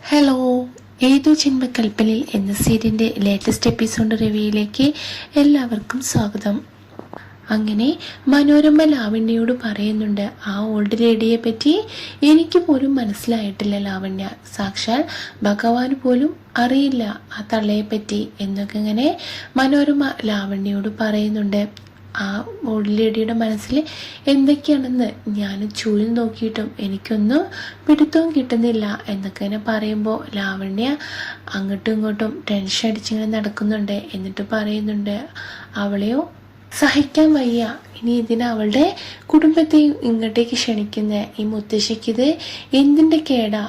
Hello, ഏതോ ജന്മകൽപ്പനയിൽ എന്ന സീരിയലിൻ്റെ ലേറ്റസ്റ്റ് എപ്പിസോഡ് റിവ്യൂയിലേക്ക് എല്ലാവർക്കും സ്വാഗതം. അങ്ങനെ മനോരമ ലാവണ്യയോട് പറയുന്നുണ്ട്, ആ ഓൾഡ് ലേഡിയെ പറ്റി എനിക്ക് പോലും മനസ്സിലായിട്ടില്ല ലാവണ്യ, സാക്ഷാൽ ഭഗവാൻ പോലും അറിയില്ല ആ തള്ളയെ പറ്റി എന്നൊക്കെ ഇങ്ങനെ മനോരമ ലാവണ്യയോട് പറയുന്നുണ്ട്. ആ ഓൾഡ് ലേഡിയുടെ മനസ്സിൽ എന്തൊക്കെയാണെന്ന് ഞാൻ ചൂരിൽ നോക്കിയിട്ടും എനിക്കൊന്നും പിടുത്തവും കിട്ടുന്നില്ല എന്നൊക്കെ ഇങ്ങനെ പറയുമ്പോൾ ലാവണ്യ അങ്ങോട്ടും ഇങ്ങോട്ടും ടെൻഷൻ അടിച്ചിങ്ങനെ നടക്കുന്നുണ്ട്. എന്നിട്ട് പറയുന്നുണ്ട്, അവളെയോ സഹിക്കാൻ വയ്യ, ഇനി ഇതിന് അവളുടെ കുടുംബത്തെയും ഇങ്ങോട്ടേക്ക് ക്ഷണിക്കുന്ന ഈ മുത്തശ്ശിക്കിത് എന്തിൻ്റെ കേടാ,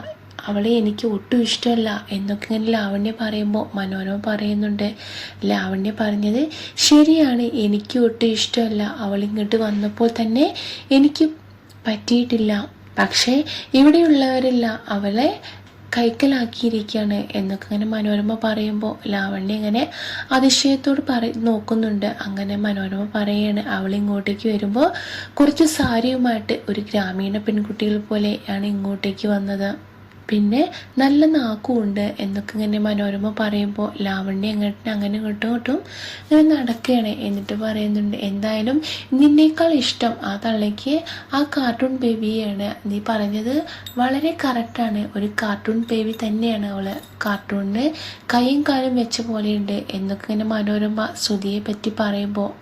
അവളെ എനിക്ക് ഒട്ടും ഇഷ്ടമല്ല എന്നൊക്കെ ഇങ്ങനെ ലാവണ്യ പറയുമ്പോൾ മനോരമ പറയുന്നുണ്ട്, ലാവണ്യ പറഞ്ഞത് ശരിയാണ്, എനിക്ക് ഒട്ടും ഇഷ്ടമല്ല, അവളിങ്ങോട്ട് വന്നപ്പോൾ തന്നെ എനിക്ക് പറ്റിയിട്ടില്ല, പക്ഷേ ഇവിടെയുള്ളവരെല്ലാം അവളെ കൈക്കലാക്കിയിരിക്കുകയാണ് എന്നൊക്കെ ഇങ്ങനെ മനോരമ പറയുമ്പോൾ ലാവണ്യ ഇങ്ങനെ അതിശയത്തോട് നോക്കുന്നുണ്ട്. അങ്ങനെ മനോരമ പറയാണ്, അവൾ ഇങ്ങോട്ടേക്ക് വരുമ്പോൾ കുറച്ച് സാരിയുമായിട്ട് ഒരു ഗ്രാമീണ പെൺകുട്ടികൾ പോലെയാണ് ഇങ്ങോട്ടേക്ക് വന്നത്, പിന്നെ നല്ല നാക്കുമുണ്ട് എന്നൊക്കെ ഇങ്ങനെ മനോരമ പറയുമ്പോൾ ലാവണ്യ അങ്ങനെ ഇങ്ങോട്ടും ഇങ്ങനെ നടക്കുകയാണ്. എന്നിട്ട് പറയുന്നുണ്ട്, എന്തായാലും നിന്നേക്കാൾ ഇഷ്ടം ആ തള്ളയ്ക്ക് ആ കാർട്ടൂൺ ബേബിയാണ്, നീ പറഞ്ഞത് വളരെ കറക്റ്റാണ്, ഒരു കാർട്ടൂൺ ബേബി തന്നെയാണ് അവള്, കാർട്ടൂണിന് കൈയും കാലും വെച്ച പോലെയുണ്ട് എന്നൊക്കെ ഇങ്ങനെ മനോരമ ശ്രുതിയെ പറ്റി പറയുമ്പോൾ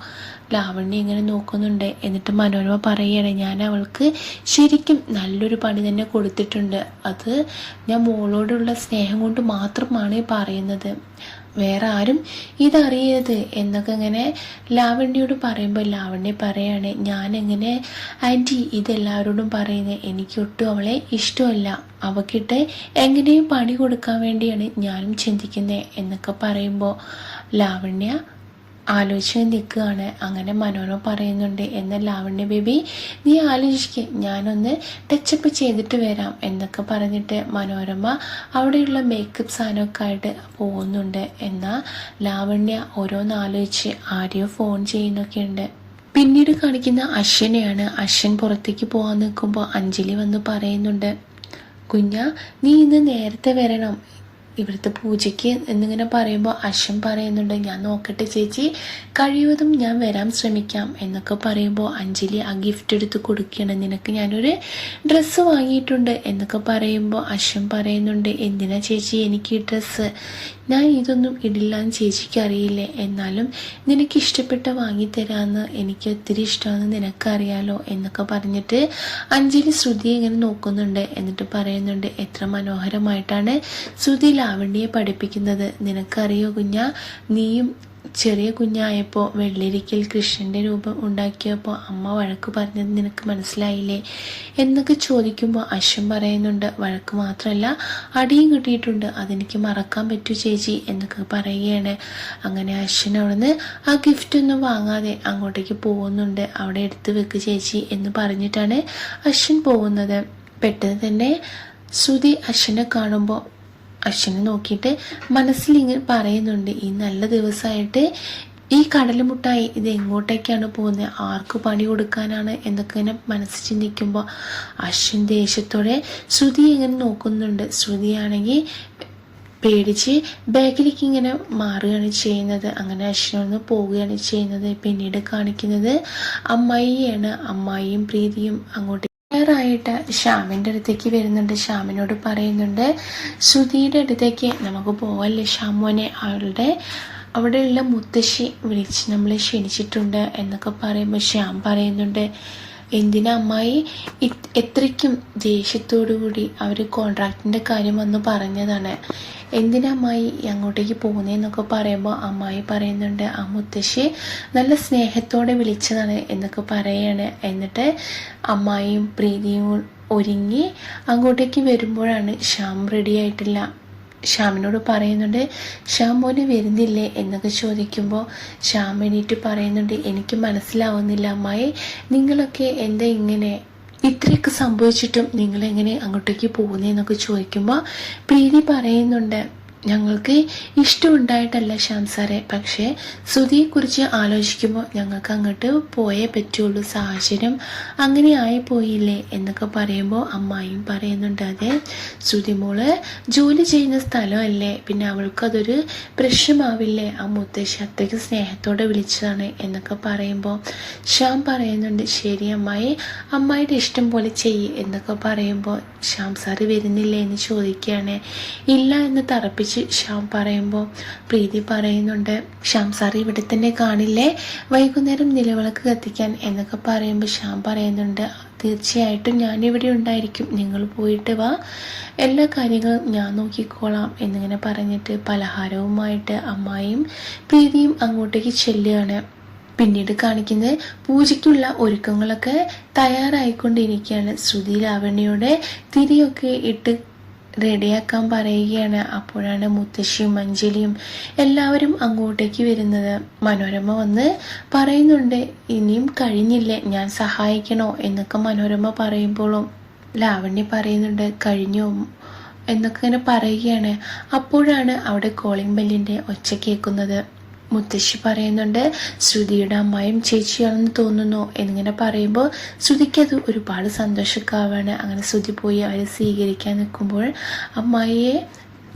ലാവണ്യ ഇങ്ങനെ നോക്കുന്നുണ്ട്. എന്നിട്ട് മനോരമ പറയുകയാണ്, ഞാൻ അവൾക്ക് ശരിക്കും നല്ലൊരു പണി തന്നെ കൊടുത്തിട്ടുണ്ട്, അത് ഞാൻ മോളോടുള്ള സ്നേഹം കൊണ്ട് മാത്രമാണ് പറയുന്നത്, വേറെ ആരും ഇതറിയരുത് എന്നൊക്കെ ഇങ്ങനെ ലാവണ്യോട് പറയുമ്പോൾ ലാവണ്യ പറയാണ്, ഞാനെങ്ങനെ ആൻറ്റി ഇതെല്ലാവരോടും പറയുന്നത്, എനിക്കൊട്ടും അവളെ ഇഷ്ടമല്ല, അവക്കിട്ട് എങ്ങനെയും പണി കൊടുക്കാൻ വേണ്ടിയാണ് ഞാനും ചിന്തിക്കുന്നത് എന്നൊക്കെ പറയുമ്പോൾ ലാവണ്യ ആലോചിച്ച് നിൽക്കുകയാണ്. അങ്ങനെ മനോരമ പറയുന്നുണ്ട്, എന്നാൽ ലാവണ്യ ബേബി നീ ആലോചിക്കുക, ഞാനൊന്ന് ടച്ചപ്പ് ചെയ്തിട്ട് വരാം എന്നൊക്കെ പറഞ്ഞിട്ട് മനോരമ അവിടെയുള്ള മേക്കപ്പ് സാധനമൊക്കെ ആയിട്ട് പോകുന്നുണ്ട്. എന്നാൽ ലാവണ്യ ഓരോന്നാലോചിച്ച് ആരെയോ ഫോൺ ചെയ്യുന്നൊക്കെ ഉണ്ട്. പിന്നീട് കാണിക്കുന്ന അശ്വനെയാണ്. അശ്വൻ പുറത്തേക്ക് പോകാൻ നിൽക്കുമ്പോൾ അഞ്ജലി വന്ന് പറയുന്നുണ്ട്, കുഞ്ഞ നീ ഇന്ന് നേരത്തെ വരണം ഇവിടുത്തെ പൂജയ്ക്ക് എന്നിങ്ങനെ പറയുമ്പോൾ അശ്വൻ പറയുന്നുണ്ട്, ഞാൻ നോക്കട്ടെ ചേച്ചി, കഴിവതും ഞാൻ വരാൻ ശ്രമിക്കാം എന്നൊക്കെ പറയുമ്പോൾ അഞ്ജലി ആ ഗിഫ്റ്റ് എടുത്ത് കൊടുക്കുകയാണ്, നിനക്ക് ഞാനൊരു ഡ്രസ്സ് വാങ്ങിയിട്ടുണ്ട് എന്നൊക്കെ പറയുമ്പോൾ അശ്വൻ പറയുന്നുണ്ട്, എന്തിനാ ചേച്ചി എനിക്ക് ഈ ഡ്രസ്സ്, ഞാൻ ഇതൊന്നും ഇടില്ല എന്ന് ചേച്ചിക്ക് അറിയില്ലേ, എന്നാലും നിനക്ക് ഇഷ്ടപ്പെട്ട വാങ്ങിത്തരാമെന്ന് എനിക്ക് ഒത്തിരി ഇഷ്ടമാണെന്ന് നിനക്കറിയാലോ എന്നൊക്കെ പറഞ്ഞിട്ട് അഞ്ജലി ശ്രുതിയെ ഇങ്ങനെ നോക്കുന്നുണ്ട്. എന്നിട്ട് പറയുന്നുണ്ട്, എത്ര മനോഹരമായിട്ടാണ് ശ്രുതി ലാവണ്യെ പഠിപ്പിക്കുന്നത്, നിനക്കറിയോ കുഞ്ഞ, നീയും ചെറിയ കുഞ്ഞായപ്പോൾ വെള്ളിരിക്കൽ കൃഷ്ണൻ്റെ രൂപം ഉണ്ടാക്കിയപ്പോൾ അമ്മ വഴക്ക് പറഞ്ഞത് നിനക്ക് മനസ്സിലായില്ലേ എന്നൊക്കെ ചോദിക്കുമ്പോൾ അശ്വൻ പറയുന്നുണ്ട്, വഴക്ക് മാത്രമല്ല അടിയും കിട്ടിയിട്ടുണ്ട്, അതെനിക്ക് മറക്കാൻ പറ്റൂ ചേച്ചി എന്നൊക്കെ പറയുകയാണ്. അങ്ങനെ അശ്വൻ അവിടുന്ന് ആ ഗിഫ്റ്റ് ഒന്നും വാങ്ങാതെ അങ്ങോട്ടേക്ക് പോകുന്നുണ്ട്. അവിടെ എടുത്ത് വെക്ക് ചേച്ചി എന്ന് പറഞ്ഞിട്ടാണ് അശ്വൻ പോകുന്നത്. പെട്ടെന്ന് തന്നെ ശ്രുതി അശ്വനെ കാണുമ്പോൾ അശ്വനെ നോക്കിയിട്ട് മനസ്സിലിങ്ങനെ പറയുന്നുണ്ട്, ഈ നല്ല ദിവസമായിട്ട് ഈ കടലുമുട്ടായി ഇത് എങ്ങോട്ടേക്കാണ് പോകുന്നത്, ആർക്ക് പണി കൊടുക്കാനാണ് എന്നൊക്കെ ഇങ്ങനെ മനസ്സിൽ ചിന്തിക്കുമ്പോൾ അശ്വൻ ദേഷ്യത്തോടെ ശ്രുതി ഇങ്ങനെ നോക്കുന്നുണ്ട്. ശ്രുതിയാണെങ്കിൽ പേടിച്ച് ബാഗിലേക്ക് ഇങ്ങനെ മാറുകയാണ് ചെയ്യുന്നത്. അങ്ങനെ അശ്വനൊന്ന് പോവുകയാണ് ചെയ്യുന്നത്. പിന്നീട് കാണിക്കുന്നത് അമ്മായിയാണ്. അമ്മായിയും പ്രീതിയും അങ്ങോട്ട് ായിട്ട് ശ്യാമിൻ്റെ അടുത്തേക്ക് വരുന്നുണ്ട്. ശ്യാമിനോട് പറയുന്നുണ്ട്, ശ്രുതിയുടെ അടുത്തേക്ക് നമുക്ക് പോവല്ലേ ശ്യാമോനെ, അവളുടെ അവിടെയുള്ള മുത്തശ്ശി വിളിച്ച് നമ്മളെ ക്ഷണിച്ചിട്ടുണ്ട് എന്നൊക്കെ പറയുമ്പോൾ ശ്യാം പറയുന്നുണ്ട്, എന്തിനാ അമ്മായി എത്രയ്ക്കും ദേഷ്യത്തോടുകൂടി അവർ കോൺട്രാക്റ്റിൻ്റെ കാര്യം വന്ന് പറഞ്ഞതാണ്, എന്തിനാ അമ്മായി അങ്ങോട്ടേക്ക് പോകുന്നതെന്നൊക്കെ പറയുമ്പോൾ അമ്മായി പറയുന്നുണ്ട്, ആ മുത്തശ്ശി നല്ല സ്നേഹത്തോടെ വിളിച്ചതാണ് എന്നൊക്കെ പറയാണ്. എന്നിട്ട് അമ്മായിയും പ്രീതിയും ഒരുങ്ങി അങ്ങോട്ടേക്ക് വരുമ്പോഴാണ് ശ്യാം റെഡി ആയിട്ടില്ല. ശ്യാമിനോട് പറയുന്നുണ്ട്, ശ്യാം മോന് വരുന്നില്ലേ എന്നൊക്കെ ചോദിക്കുമ്പോൾ ശ്യാം എണീറ്റ് പറയുന്നുണ്ട്, എനിക്ക് മനസ്സിലാവുന്നില്ല അമ്മായി, നിങ്ങളൊക്കെ എന്താ ഇങ്ങനെ, ഇത്രയൊക്കെ സംഭവിച്ചിട്ടും നിങ്ങളെങ്ങനെ അങ്ങോട്ടേക്ക് പോകുന്നതെന്നൊക്കെ ചോദിക്കുമ്പോൾ പ്രീതി പറയുന്നുണ്ട്, ഞങ്ങൾക്ക് ഇഷ്ടമുണ്ടായിട്ടല്ല ശ്യാം സാറെ, പക്ഷേ ശ്രുതിയെക്കുറിച്ച് ആലോചിക്കുമ്പോൾ ഞങ്ങൾക്ക് അങ്ങോട്ട് പോയേ പറ്റുള്ളൂ, സാഹചര്യം അങ്ങനെ ആയിപ്പോയില്ലേ എന്നൊക്കെ പറയുമ്പോൾ അമ്മായിയും പറയുന്നുണ്ട്. അതെ, ശ്രുതി മോള് ജോലി ചെയ്യുന്ന സ്ഥലമല്ലേ, പിന്നെ അവൾക്കതൊരു പ്രശ്നമാവില്ലേ, ആ മുത്തശ്ശി അത്രയ്ക്ക് സ്നേഹത്തോടെ വിളിച്ചതാണ് എന്നൊക്കെ പറയുമ്പോൾ ശ്യാം പറയുന്നുണ്ട്, ശരി അമ്മായി, അമ്മായിയുടെ ഇഷ്ടം പോലെ ചെയ്യ് എന്നൊക്കെ പറയുമ്പോൾ ശ്യാം സാറ് വരുന്നില്ലേ എന്ന് ചോദിക്കുകയാണ്. ഇല്ല എന്ന് തറപ്പിച്ച് ശ്യാം പറയുമ്പോൾ പ്രീതി പറയുന്നുണ്ട്, ശ്യാം സാർ ഇവിടെ തന്നെ കാണില്ലേ, വൈകുന്നേരം നിലവിളക്ക് കത്തിക്കാൻ എന്നൊക്കെ പറയുമ്പോൾ ശ്യാം പറയുന്നുണ്ട്, തീർച്ചയായിട്ടും ഞാനിവിടെ ഉണ്ടായിരിക്കും, നിങ്ങൾ പോയിട്ട് വാ, എല്ലാ കാര്യങ്ങളും ഞാൻ നോക്കിക്കോളാം എന്നിങ്ങനെ പറഞ്ഞിട്ട് പലഹാരവുമായിട്ട് അമ്മായിയും പ്രീതിയും അങ്ങോട്ടേക്ക് ചെല്ലുകയാണ്. പിന്നീട് കാണിക്കുന്നത് പൂജയ്ക്കുള്ള ഒരുക്കങ്ങളൊക്കെ തയ്യാറായിക്കൊണ്ടിരിക്കുകയാണ്. ശ്രുതി ലാവണ്യയുടെ തിരിയൊക്കെ ഇട്ട് റെഡിയാക്കാൻ പറയുകയാണ്. അപ്പോഴാണ് മുത്തശ്ശിയും അഞ്ജലിയും എല്ലാവരും അങ്ങോട്ടേക്ക് വരുന്നത്. മനോരമ വന്ന് പറയുന്നുണ്ട്, ഇനിയും കഴിഞ്ഞില്ലേ, ഞാൻ സഹായിക്കണോ എന്നൊക്കെ മനോരമ പറയുമ്പോഴും ലാവണ്യ പറയുന്നുണ്ട്, കഴിഞ്ഞോ എന്നൊക്കെ ഇങ്ങനെ പറയുകയാണ്. അപ്പോഴാണ് അവിടെ കോളിംഗ് ബെല്ലിൻ്റെ ഒച്ച കേൾക്കുന്നത്. മുത്തശ്ശി പറയുന്നുണ്ട്, ശ്രുതിയുടെ അമ്മായും ചേച്ചിയാണെന്ന് തോന്നുന്നു എന്നിങ്ങനെ പറയുമ്പോൾ ശ്രുതിക്ക് അത് ഒരുപാട് സന്തോഷക്കാവാണ്. അങ്ങനെ ശ്രുതി പോയി അവരെ സ്വീകരിക്കാൻ നിൽക്കുമ്പോൾ അമ്മായിയെ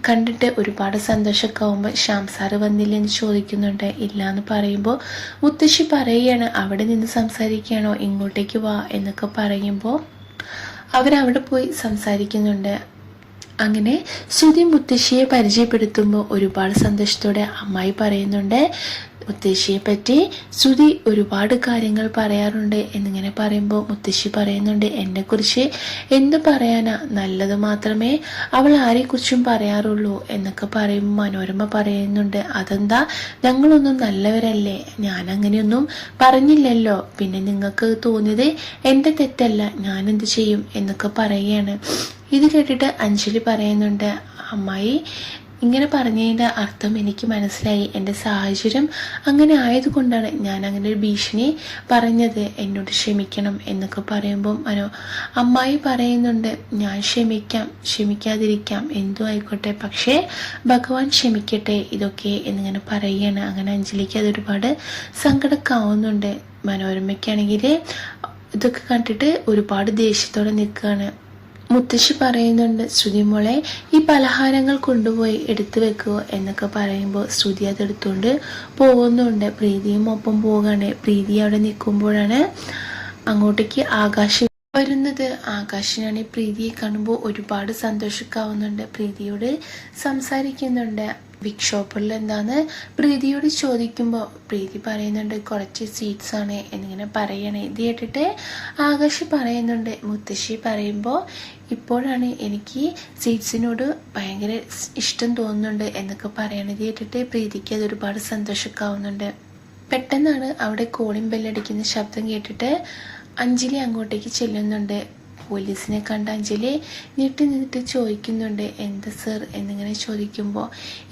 കണ്ടിട്ട് ഒരുപാട് സന്തോഷക്കാവുമ്പോൾ ശ്യാം സാറ് വന്നില്ലെന്ന് ചോദിക്കുന്നുണ്ട്. ഇല്ല എന്ന് പറയുമ്പോൾ മുത്തശ്ശി പറയുകയാണ്, അവിടെ നിന്ന് സംസാരിക്കുകയാണോ, ഇങ്ങോട്ടേക്ക് വാ എന്നൊക്കെ പറയുമ്പോൾ അവരവിടെ പോയി സംസാരിക്കുന്നുണ്ട്. അങ്ങനെ ശ്രുതി മുത്തശ്ശിയെ പരിചയപ്പെടുത്തുമ്പോൾ ഒരുപാട് സന്തോഷത്തോടെ അമ്മായി പറയുന്നുണ്ട്, മുത്തശ്ശിയെ പറ്റി ശ്രുതി ഒരുപാട് കാര്യങ്ങൾ പറയാറുണ്ട് എന്നിങ്ങനെ പറയുമ്പോൾ മുത്തശ്ശി പറയുന്നുണ്ട്, എന്നെക്കുറിച്ച് എന്ത് പറയാനാ, നല്ലത് മാത്രമേ അവൾ ആരെക്കുറിച്ചും പറയാറുള്ളൂ എന്നൊക്കെ പറയുമ്പോൾ മനോരമ പറയുന്നുണ്ട്, അതെന്താ, ഞങ്ങളൊന്നും നല്ലവരല്ലേ, ഞാൻ അങ്ങനെയൊന്നും പറഞ്ഞില്ലല്ലോ, പിന്നെ നിങ്ങൾക്ക് തോന്നിയത് എൻ്റെ തെറ്റല്ല, ഞാനെന്ത് ചെയ്യും എന്നൊക്കെ പറയുകയാണ്. ഇത് കേട്ടിട്ട് അഞ്ജലി പറയുന്നുണ്ട്, അമ്മായി ഇങ്ങനെ പറഞ്ഞതിൻ്റെ അർത്ഥം എനിക്ക് മനസ്സിലായി, എൻ്റെ സാഹചര്യം അങ്ങനെ ആയതുകൊണ്ടാണ് ഞാൻ അങ്ങനെ ഒരു ഭീഷണി പറഞ്ഞത്, എന്നോട് ക്ഷമിക്കണം എന്നൊക്കെ പറയുമ്പം അമ്മായി പറയുന്നുണ്ട്, ഞാൻ ക്ഷമിക്കാതിരിക്കാം, എന്തു ആയിക്കോട്ടെ, പക്ഷേ ഭഗവാൻ ക്ഷമിക്കട്ടെ ഇതൊക്കെ എന്നിങ്ങനെ പറയുകയാണ്. അങ്ങനെ അഞ്ജലിക്ക് അതൊരുപാട് സങ്കടക്കാവുന്നുണ്ട്. മനോരമയ്ക്കാണെങ്കിൽ ഇതൊക്കെ കണ്ടിട്ട് ഒരുപാട് ദേഷ്യത്തോടെ നിൽക്കുകയാണ്. മുത്തശ്ശി പറയുന്നുണ്ട്, ശ്രുതി മോളെ ഈ പലഹാരങ്ങൾ കൊണ്ടുപോയി എടുത്തു വെക്കുമോ എന്നൊക്കെ പറയുമ്പോൾ ശ്രുതി അതെടുത്തുകൊണ്ട് പോകുന്നുണ്ട്. പ്രീതിയും ഒപ്പം പോവുകയാണ്. പ്രീതി അവിടെ നിൽക്കുമ്പോഴാണ് അങ്ങോട്ടേക്ക് ആകാശ് വരുന്നത്. ആകാശിനാണ് പ്രീതിയെ കാണുമ്പോൾ ഒരുപാട് സന്തോഷിക്കാവുന്നുണ്ട്. പ്രീതിയോട് സംസാരിക്കുന്നുണ്ട്. ബിഗ് ഷോപ്പറിൽ എന്താന്ന് പ്രീതിയോട് ചോദിക്കുമ്പോൾ പ്രീതി പറയുന്നുണ്ട്, കുറച്ച് സ്വീറ്റ്സ് ആണ് എന്നിങ്ങനെ പറയണേ. ഇത് കേട്ടിട്ട് ആകാശ് പറയുന്നുണ്ട്, മുത്തശ്ശി പറയുമ്പോൾ ഇപ്പോഴാണ് എനിക്ക് സ്വീറ്റ്സിനോട് ഭയങ്കര ഇഷ്ടം തോന്നുന്നുണ്ട് എന്നൊക്കെ പറയണത്. ഇത് കേട്ടിട്ട് പ്രീതിക്ക് അത് ഒരുപാട് സന്തോഷക്കാവുന്നുണ്ട്. പെട്ടെന്നാണ് അവിടെ കോളിംഗ് ബെല്ലടിക്കുന്ന ശബ്ദം കേട്ടിട്ട് അഞ്ജലി അങ്ങോട്ടേക്ക് ചെല്ലുന്നുണ്ട്. പോലീസിനെ കണ്ട അഞ്ജലി ഞെട്ടി നിന്നിട്ട് ചോദിക്കുന്നുണ്ട്, എന്താ സർ എന്നിങ്ങനെ ചോദിക്കുമ്പോൾ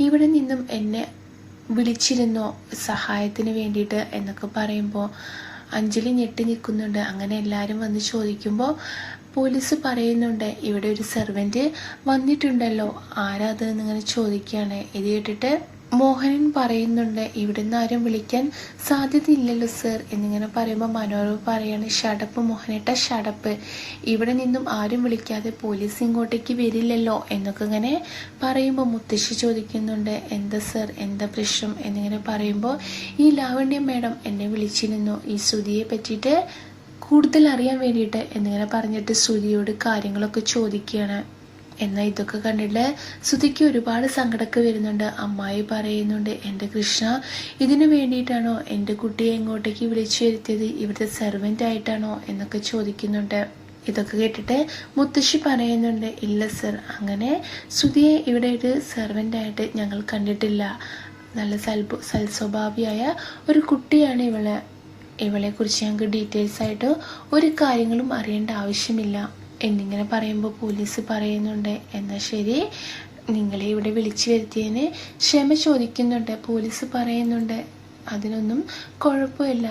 ഇവിടെ നിന്നും എന്നെ വിളിച്ചിരുന്നോ സഹായത്തിന് വേണ്ടിയിട്ട് എന്നൊക്കെ പറയുമ്പോൾ അഞ്ജലി ഞെട്ടി നിൽക്കുന്നുണ്ട്. അങ്ങനെ എല്ലാവരും വന്ന് ചോദിക്കുമ്പോൾ പോലീസ് പറയുന്നുണ്ട്, ഇവിടെ ഒരു സെർവൻറ്റ് വന്നിട്ടുണ്ടല്ലോ, ആരാ അത് എന്നിങ്ങനെ ചോദിക്കുകയാണ്. ഇത് കേട്ടിട്ട് മോഹനൻ പറയുന്നുണ്ട്, ഇവിടുന്ന് ആരും വിളിക്കാൻ സാധ്യതയില്ലല്ലോ സർ എന്നിങ്ങനെ പറയുമ്പോൾ മനോരമ പറയാണ്, ഷടപ്പ് മോഹനേട്ട ഷടപ്പ്, ഇവിടെ നിന്നും ആരും വിളിക്കാതെ പോലീസ് ഇങ്ങോട്ടേക്ക് വരില്ലല്ലോ എന്നൊക്കെ ഇങ്ങനെ പറയുമ്പോൾ മുത്തശ്ശി ചോദിക്കുന്നുണ്ട്, എന്താ സർ, എന്താ പ്രശ്നം എന്നിങ്ങനെ പറയുമ്പോൾ ഈ ലാവണ്യ മേഡം എന്നെ വിളിച്ചിരുന്നു ഈ ശ്രുതിയെ പറ്റിയിട്ട് കൂടുതൽ അറിയാൻ വേണ്ടിയിട്ട് എന്നിങ്ങനെ പറഞ്ഞിട്ട് ശ്രുതിയോട് കാര്യങ്ങളൊക്കെ ചോദിക്കുകയാണ്. എന്നാൽ ഇതൊക്കെ കണ്ടിട്ട് ശ്രുതിക്ക് ഒരുപാട് സങ്കടമൊക്കെ വരുന്നുണ്ട്. അമ്മായി പറയുന്നുണ്ട്, എൻ്റെ കൃഷ്ണ, ഇതിനു വേണ്ടിയിട്ടാണോ എൻ്റെ കുട്ടിയെ ഇങ്ങോട്ടേക്ക് വിളിച്ചു വരുത്തിയത്, ഇവിടുത്തെ സെർവൻ്റ് ആയിട്ടാണോ എന്നൊക്കെ ചോദിക്കുന്നുണ്ട്. ഇതൊക്കെ കേട്ടിട്ട് മുത്തശ്ശി പറയുന്നുണ്ട്, ഇല്ല സർ, അങ്ങനെ ശ്രുതിയെ ഇവിടെ ഒരു സെർവൻ്റായിട്ട് ഞങ്ങൾ കണ്ടിട്ടില്ല, നല്ല സൽസ്വഭാവിയായ ഒരു കുട്ടിയാണ് ഇവളെക്കുറിച്ച് ഞങ്ങൾക്ക് ഡീറ്റെയിൽസ് ആയിട്ട് ഒരു കാര്യങ്ങളും അറിയേണ്ട ആവശ്യമില്ല എന്നിങ്ങനെ പറയുമ്പോൾ പോലീസ് പറയുന്നുണ്ട്, എന്നാൽ ശരി, നിങ്ങളെ ഇവിടെ വിളിച്ചു വരുത്തിയതിന് ക്ഷമ ചോദിക്കുന്നുണ്ട്. പോലീസ് പറയുന്നുണ്ട്, അതിനൊന്നും കുഴപ്പമില്ല,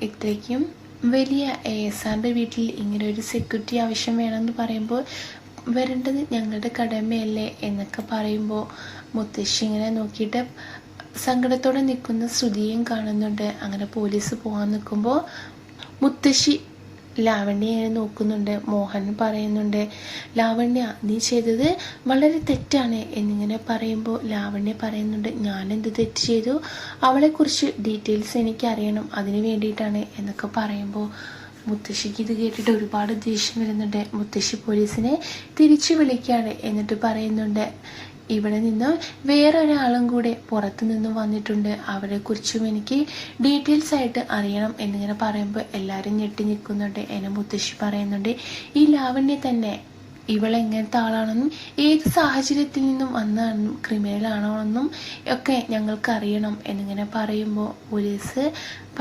ഇത്രയ്ക്കും വലിയ ASRന്റെ വീട്ടിൽ ഇങ്ങനെ ഒരു സെക്യൂരിറ്റി ആവശ്യം വേണമെന്ന് പറയുമ്പോൾ വരേണ്ടത് ഞങ്ങളുടെ കടമയല്ലേ എന്നൊക്കെ പറയുമ്പോൾ മുത്തശ്ശി ഇങ്ങനെ നോക്കിയിട്ട് സങ്കടത്തോടെ നിൽക്കുന്ന ശ്രുതിയും കാണുന്നുണ്ട്. അങ്ങനെ പോലീസ് പോകാൻ നിൽക്കുമ്പോൾ മുത്തശ്ശി ലാവണ്യയെ നോക്കുന്നുണ്ട്. മോഹൻ പറയുന്നുണ്ട്, ലാവണ്യ നീ ചെയ്തത് വളരെ തെറ്റാണ് എന്നിങ്ങനെ പറയുമ്പോൾ ലാവണ്യ പറയുന്നുണ്ട്, ഞാനെന്ത് തെറ്റ് ചെയ്തു, അവളെക്കുറിച്ച് ഡീറ്റെയിൽസ് എനിക്ക് അറിയണം, അതിന് വേണ്ടിയിട്ടാണ് എന്നൊക്കെ പറയുമ്പോൾ മുത്തശ്ശിക്ക് ഇത് കേട്ടിട്ട് ഒരുപാട് ദേഷ്യം വരുന്നുണ്ട്. മുത്തശ്ശി പോലീസിനെ തിരിച്ചു വിളിക്കുകയാണ്. എന്നിട്ട് പറയുന്നുണ്ട്, ഇവിടെ നിന്ന് വേറൊരാളും കൂടെ പുറത്തു നിന്നും വന്നിട്ടുണ്ട്, അവരെക്കുറിച്ചും എനിക്ക് ഡീറ്റെയിൽസ് ആയിട്ട് അറിയണം എന്നിങ്ങനെ പറയുമ്പോൾ എല്ലാവരും ഞെട്ടി നിൽക്കുന്നുണ്ട്. എന്നെ മുത്തശ്ശി പറയുന്നുണ്ട്, ഈ ലാവണ്യ തന്നെ ഇവളെങ്ങനത്തെ ആളാണെന്നും ഏത് സാഹചര്യത്തിൽ നിന്നും വന്നാണെന്നും ക്രിമിനൽ ആണോ എന്നും ഒക്കെ ഞങ്ങൾക്ക് അറിയണം എന്നിങ്ങനെ പറയുമ്പോൾ പോലീസ്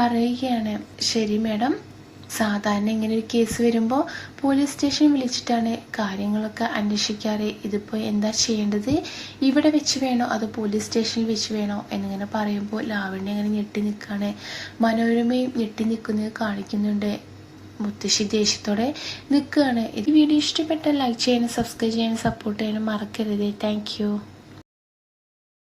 പറയുകയാണ്, ശരി മാഡം, സാധാരണ ഇങ്ങനെ ഒരു കേസ് വരുമ്പോൾ പോലീസ് സ്റ്റേഷൻ വിളിച്ചിട്ടാണ് കാര്യങ്ങളൊക്കെ അന്വേഷിക്കാറ്, ഇതിപ്പോൾ എന്താ ചെയ്യേണ്ടത്, ഇവിടെ വെച്ച് വേണോ അതോ പോലീസ് സ്റ്റേഷനിൽ വെച്ച് വേണോ എന്നിങ്ങനെ പറയുമ്പോൾ ലാവണ്യ ഇങ്ങനെ ഞെട്ടി നിൽക്കുകയാണ്. മനോരമയും ഞെട്ടി നിൽക്കുന്നത് കാണിക്കുന്നുണ്ട്. മുത്തശ്ശി ദേഷ്യത്തോടെ നിൽക്കുകയാണ്. ഈ വീഡിയോ ഇഷ്ടപ്പെട്ടാൽ ലൈക്ക് ചെയ്യാനും സബ്സ്ക്രൈബ് ചെയ്യാനും സപ്പോർട്ട് ചെയ്യാനും മറക്കരുത്. താങ്ക്